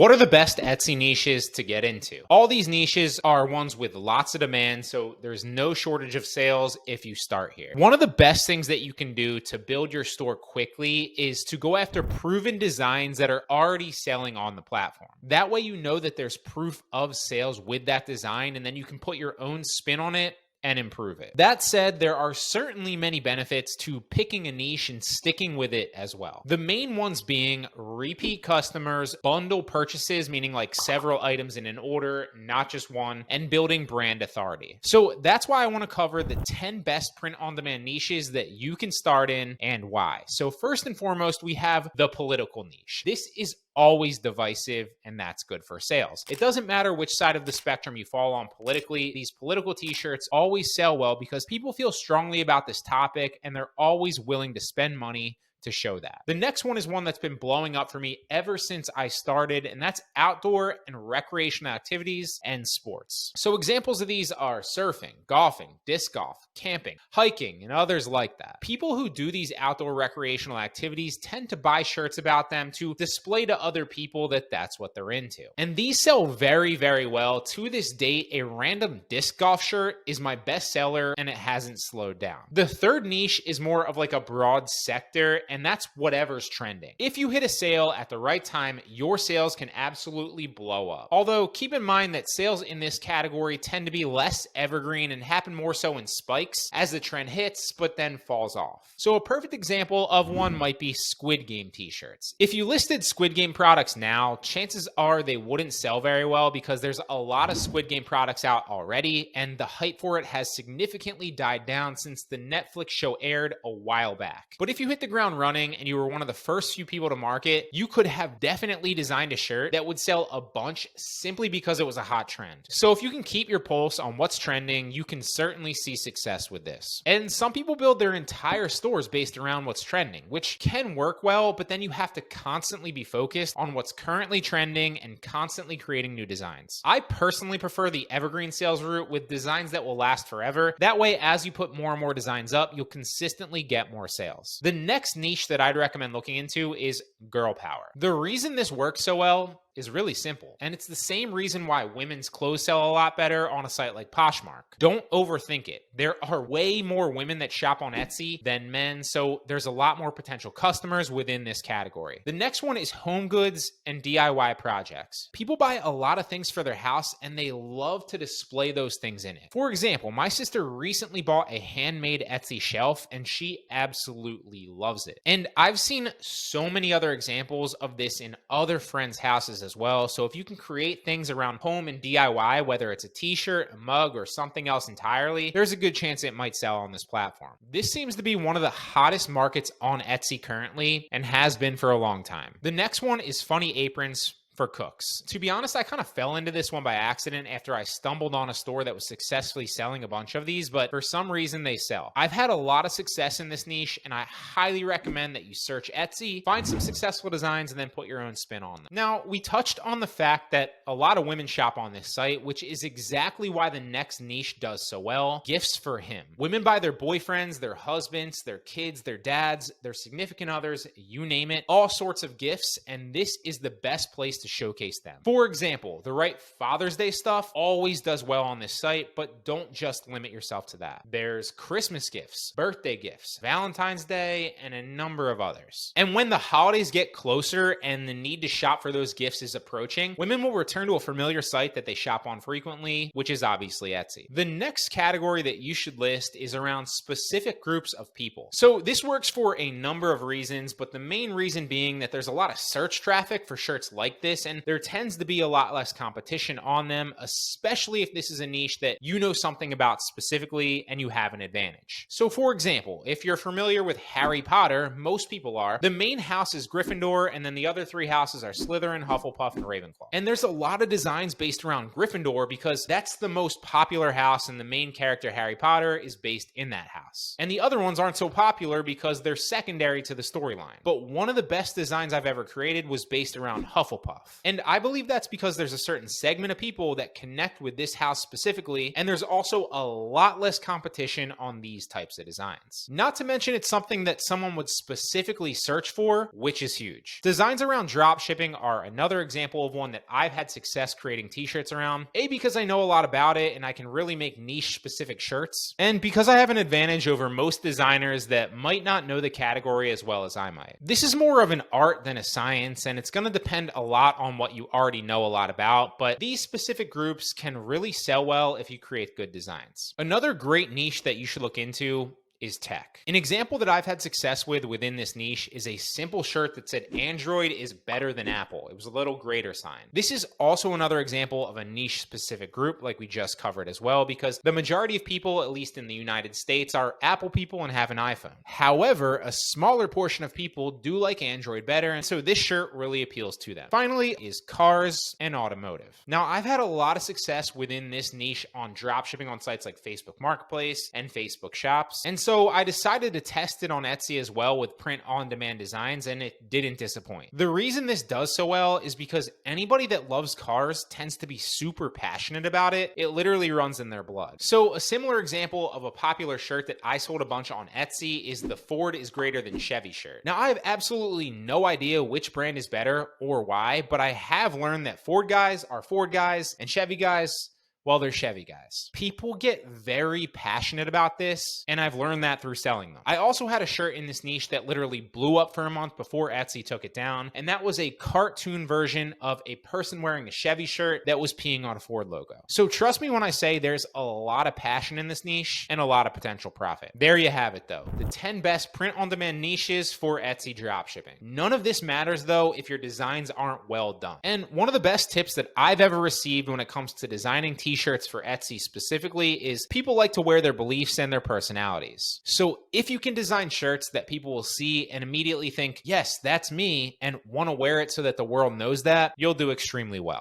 What are the best Etsy niches to get into? All these niches are ones with lots of demand, so there's no shortage of sales if you start here. One of the best things that you can do to build your store quickly is to go after proven designs that are already selling on the platform. That way you know that there's proof of sales with that design, and then you can put your own spin on it and improve it. That said, there are certainly many benefits to picking a niche and sticking with it as well. The main ones being repeat customers, bundle purchases, meaning like several items in an order, not just one, and building brand authority. So that's why I want to cover the 10 best print-on-demand niches that you can start in and why. So first and foremost, we have the political niche. This is always divisive, and that's good for sales. It doesn't matter which side of the spectrum you fall on politically. These political t-shirts always sell well because people feel strongly about this topic and they're always willing to spend money to show that. The next one is one that's been blowing up for me ever since I started, and that's outdoor and recreational activities and sports. So examples of these are surfing, golfing, disc golf, camping, hiking, and others like that. People who do these outdoor recreational activities tend to buy shirts about them to display to other people that that's what they're into. And these sell very, very well. To this date, a random disc golf shirt is my best seller, and it hasn't slowed down. The third niche is more of like a broad sector, and that's whatever's trending. If you hit a sale at the right time, your sales can absolutely blow up. Although keep in mind that sales in this category tend to be less evergreen and happen more so in spikes as the trend hits, but then falls off. So a perfect example of one might be Squid Game t-shirts. If you listed Squid Game products now, chances are they wouldn't sell very well because there's a lot of Squid Game products out already, and the hype for it has significantly died down since the Netflix show aired a while back. But if you hit the ground running and you were one of the first few people to market, you could have definitely designed a shirt that would sell a bunch simply because it was a hot trend. So if you can keep your pulse on what's trending, you can certainly see success with this. And some people build their entire stores based around what's trending, which can work well, but then you have to constantly be focused on what's currently trending and constantly creating new designs. I personally prefer the evergreen sales route with designs that will last forever. That way, as you put more and more designs up, you'll consistently get more sales. The next niche that I'd recommend looking into is girl power. The reason this works so well is really simple, and it's the same reason why women's clothes sell a lot better on a site like Poshmark. Don't overthink it. There are way more women that shop on Etsy than men, so there's a lot more potential customers within this category. The next one is home goods and DIY projects. People buy a lot of things for their house, and they love to display those things in it. For example, my sister recently bought a handmade Etsy shelf, and she absolutely loves it. And I've seen so many other examples of this in other friends' houses as well. So if you can create things around home and DIY, whether it's a t-shirt, a mug, or something else entirely, there's a good chance it might sell on this platform. This seems to be one of the hottest markets on Etsy currently and has been for a long time. The next one is funny aprons for cooks. To be honest, I kind of fell into this one by accident after I stumbled on a store that was successfully selling a bunch of these, but for some reason they sell. I've had a lot of success in this niche, and I highly recommend that you search Etsy, find some successful designs, and then put your own spin on them. Now, we touched on the fact that a lot of women shop on this site, which is exactly why the next niche does so well: gifts for him. Women buy their boyfriends, their husbands, their kids, their dads, their significant others, you name it, all sorts of gifts, and this is the best place to showcase them. For example, the right Father's Day stuff always does well on this site, but don't just limit yourself to that. There's Christmas gifts, birthday gifts, Valentine's Day, and a number of others. And when the holidays get closer and the need to shop for those gifts is approaching, women will return to a familiar site that they shop on frequently, which is obviously Etsy. The next category that you should list is around specific groups of people. So this works for a number of reasons, but the main reason being that there's a lot of search traffic for shirts like this, and there tends to be a lot less competition on them, especially if this is a niche that you know something about specifically and you have an advantage. So for example, if you're familiar with Harry Potter, most people are, the main house is Gryffindor, and then the other three houses are Slytherin, Hufflepuff, and Ravenclaw. And there's a lot of designs based around Gryffindor because that's the most popular house, and the main character Harry Potter is based in that house. And the other ones aren't so popular because they're secondary to the storyline. But one of the best designs I've ever created was based around Hufflepuff. off. And I believe that's because there's a certain segment of people that connect with this house specifically, and there's also a lot less competition on these types of designs. Not to mention it's something that someone would specifically search for, which is huge. Designs around drop shipping are another example of one that I've had success creating t-shirts around. A, because I know a lot about it and I can really make niche specific shirts, and because I have an advantage over most designers that might not know the category as well as I might. This is more of an art than a science, and it's going to depend a lot on what you already know a lot about, but these specific groups can really sell well if you create good designs. Another great niche that you should look into is tech. An example that I've had success with within this niche is a simple shirt that said Android is better than Apple. It was a little greater sign. This is also another example of a niche specific group like we just covered as well, because the majority of people, at least in the United States, are Apple people and have an iPhone. However, a smaller portion of people do like Android better, and so this shirt really appeals to them. Finally is cars and automotive. Now, I've had a lot of success within this niche on dropshipping on sites like Facebook Marketplace and Facebook Shops, and so I decided to test it on Etsy as well with print-on-demand designs, and it didn't disappoint. The reason this does so well is because anybody that loves cars tends to be super passionate about it. It literally runs in their blood. So a similar example of a popular shirt that I sold a bunch on Etsy is the Ford is greater than Chevy shirt. Now, I have absolutely no idea which brand is better or why, but I have learned that Ford guys are Ford guys and Chevy guys, well, they're Chevy guys. People get very passionate about this, and I've learned that through selling them. I also had a shirt in this niche that literally blew up for a month before Etsy took it down, and that was a cartoon version of a person wearing a Chevy shirt that was peeing on a Ford logo. So trust me when I say there's a lot of passion in this niche and a lot of potential profit. There you have it though, the 10 best print-on-demand niches for Etsy dropshipping. None of this matters though if your designs aren't well done. And one of the best tips that I've ever received when it comes to designing t-shirts for Etsy specifically is people like to wear their beliefs and their personalities. So if you can design shirts that people will see and immediately think, yes, that's me, and want to wear it so that the world knows that, you'll do extremely well.